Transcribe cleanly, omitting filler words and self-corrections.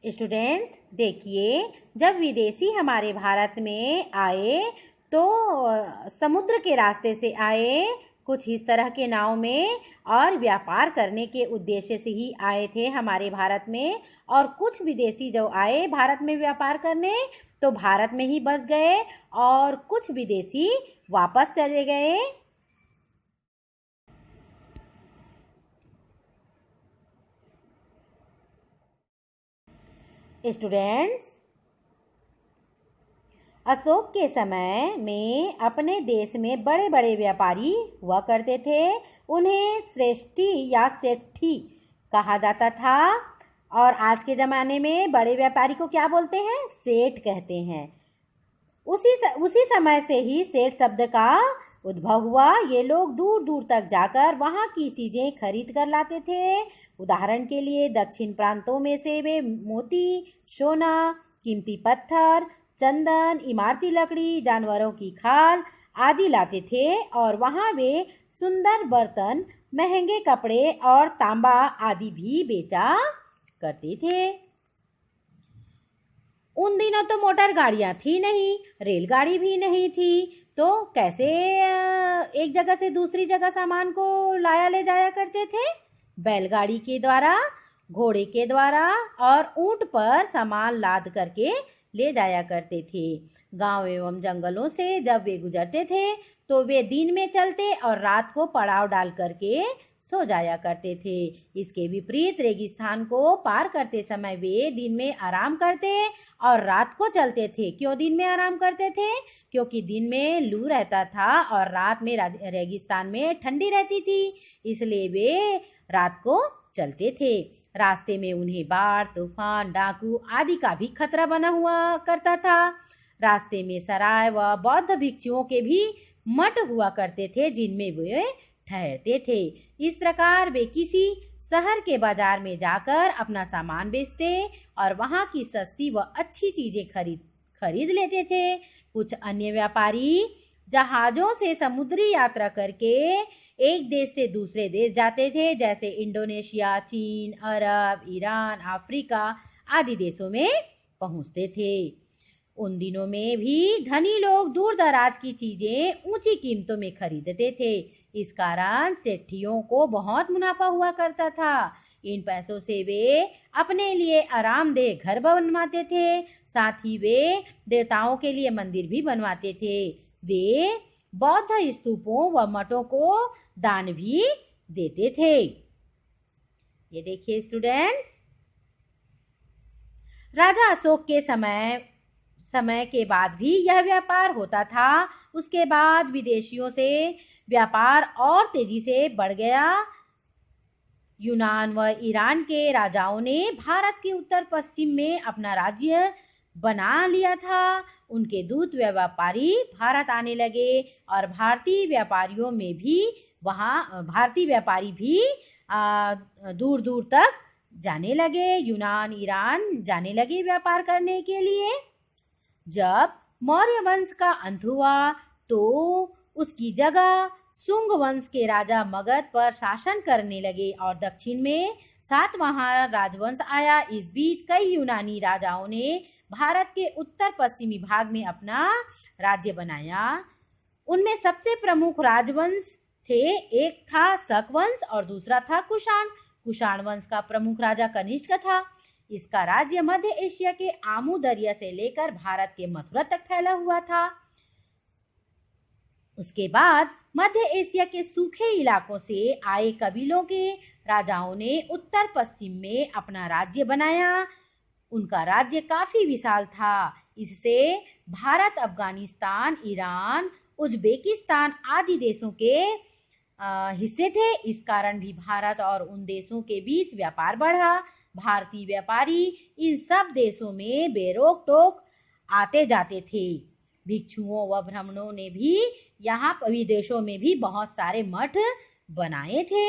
Students देखिए, जब विदेशी हमारे भारत में आए तो समुद्र के रास्ते से आए, कुछ इस तरह के नाव में, और व्यापार करने के उद्देश्य से ही आए थे हमारे भारत में। और कुछ विदेशी जो आए भारत में व्यापार करने तो भारत में ही बस गए और कुछ विदेशी वापस चले गए। स्टूडेंट्स, अशोक के समय में अपने देश में बड़े बड़े व्यापारी हुआ करते थे। उन्हें श्रेष्ठी या सेठी कहा जाता था। और आज के ज़माने में बड़े व्यापारी को क्या बोलते हैं? सेठ कहते हैं। उसी समय से ही सेठ शब्द का उद्भव हुआ। ये लोग दूर दूर तक जाकर वहाँ की चीज़ें खरीद कर लाते थे। उदाहरण के लिए दक्षिण प्रांतों में से वे मोती, सोना, कीमती पत्थर, चंदन, इमारती लकड़ी, जानवरों की खाल आदि लाते थे। और वहाँ वे सुंदर बर्तन, महंगे कपड़े और तांबा आदि भी बेचा करते थे। उन दिनों तो मोटर गाड़ियाँ थी नहीं, रेलगाड़ी भी नहीं थी, तो कैसे एक जगह से दूसरी जगह सामान को लाया ले जाया करते थे? बैलगाड़ी के द्वारा, घोड़े के द्वारा और ऊंट पर सामान लाद करके ले जाया करते थे। गांव एवं जंगलों से जब वे गुजरते थे तो वे दिन में चलते और रात को पड़ाव डाल करके सो जाया करते थे। इसके विपरीत रेगिस्तान को पार करते समय वे दिन में आराम करते और रात को चलते थे। क्यों दिन में आराम करते थे? क्योंकि दिन में लू रहता था और रात में रेगिस्तान में ठंडी रहती थी, इसलिए वे रात को चलते थे। रास्ते में उन्हें बाढ़, तूफान, डाकू आदि का भी खतरा बना हुआ करता था। रास्ते में सराय व बौद्ध भिक्षुओं के भी मठ हुआ करते थे जिनमें वे ठहरते थे। इस प्रकार वे किसी शहर के बाजार में जाकर अपना सामान बेचते और वहाँ की सस्ती व अच्छी चीजें खरीद लेते थे। कुछ अन्य व्यापारी जहाजों से समुद्री यात्रा करके एक देश से दूसरे देश जाते थे, जैसे इंडोनेशिया, चीन, अरब, ईरान, अफ्रीका आदि देशों में पहुंचते थे। उन दिनों में भी धनी लोग दूर दराज की चीजें ऊंची कीमतों में खरीदते थे। इस कारण सेठियों को बहुत मुनाफा हुआ करता था। इन पैसों से वे अपने लिए आरामदेह घर बनवाते थे, साथ ही वे देवताओं के लिए मंदिर भी बनवाते थे। वे बौद्ध स्तूपों व मठों को दान भी देते थे। ये देखिए स्टूडेंट्स, राजा अशोक के समय के बाद भी यह व्यापार होता था। उसके बाद विदेशियों से व्यापार और तेजी से बढ़ गया। यूनान व ईरान के राजाओं ने भारत के उत्तर पश्चिम में अपना राज्य बना लिया था। उनके दूत व्यापारी भारत आने लगे और भारतीय व्यापारी भी दूर दूर तक जाने लगे। यूनान, ईरान जाने लगे व्यापार करने के लिए। जब मौर्य वंश का अंत हुआ तो उसकी जगह शुंग वंश के राजा मगध पर शासन करने लगे और दक्षिण में सातवाहन राजवंश आया। इस बीच कई यूनानी राजाओं ने भारत के उत्तर पश्चिमी भाग में अपना राज्य बनाया। उनमें सबसे प्रमुख राजवंश थे, एक था शक वंश और दूसरा था कुषाण। कुषाण वंश का प्रमुख राजा कनिष्क था। इसका राज्य मध्य एशिया के आमू दरिया से लेकर भारत के मथुरा तक फैला हुआ था। उसके बाद मध्य एशिया के सूखे इलाकों से आए कबीलों के राजाओं ने उत्तर पश्चिम में अपना राज्य बनाया। उनका राज्य काफी विशाल था। इससे भारत, अफगानिस्तान, ईरान, उज्बेकिस्तान आदि देशों के हिस्से थे। इस कारण भी भारत और उन देशों के बीच व्यापार बढ़ा। भारतीय व्यापारी इन सब देशों में बेरोक टोक आते जाते थे। भिक्षुओं व ब्राह्मणों ने भी यहाँ विदेशों में भी बहुत सारे मठ बनाए थे।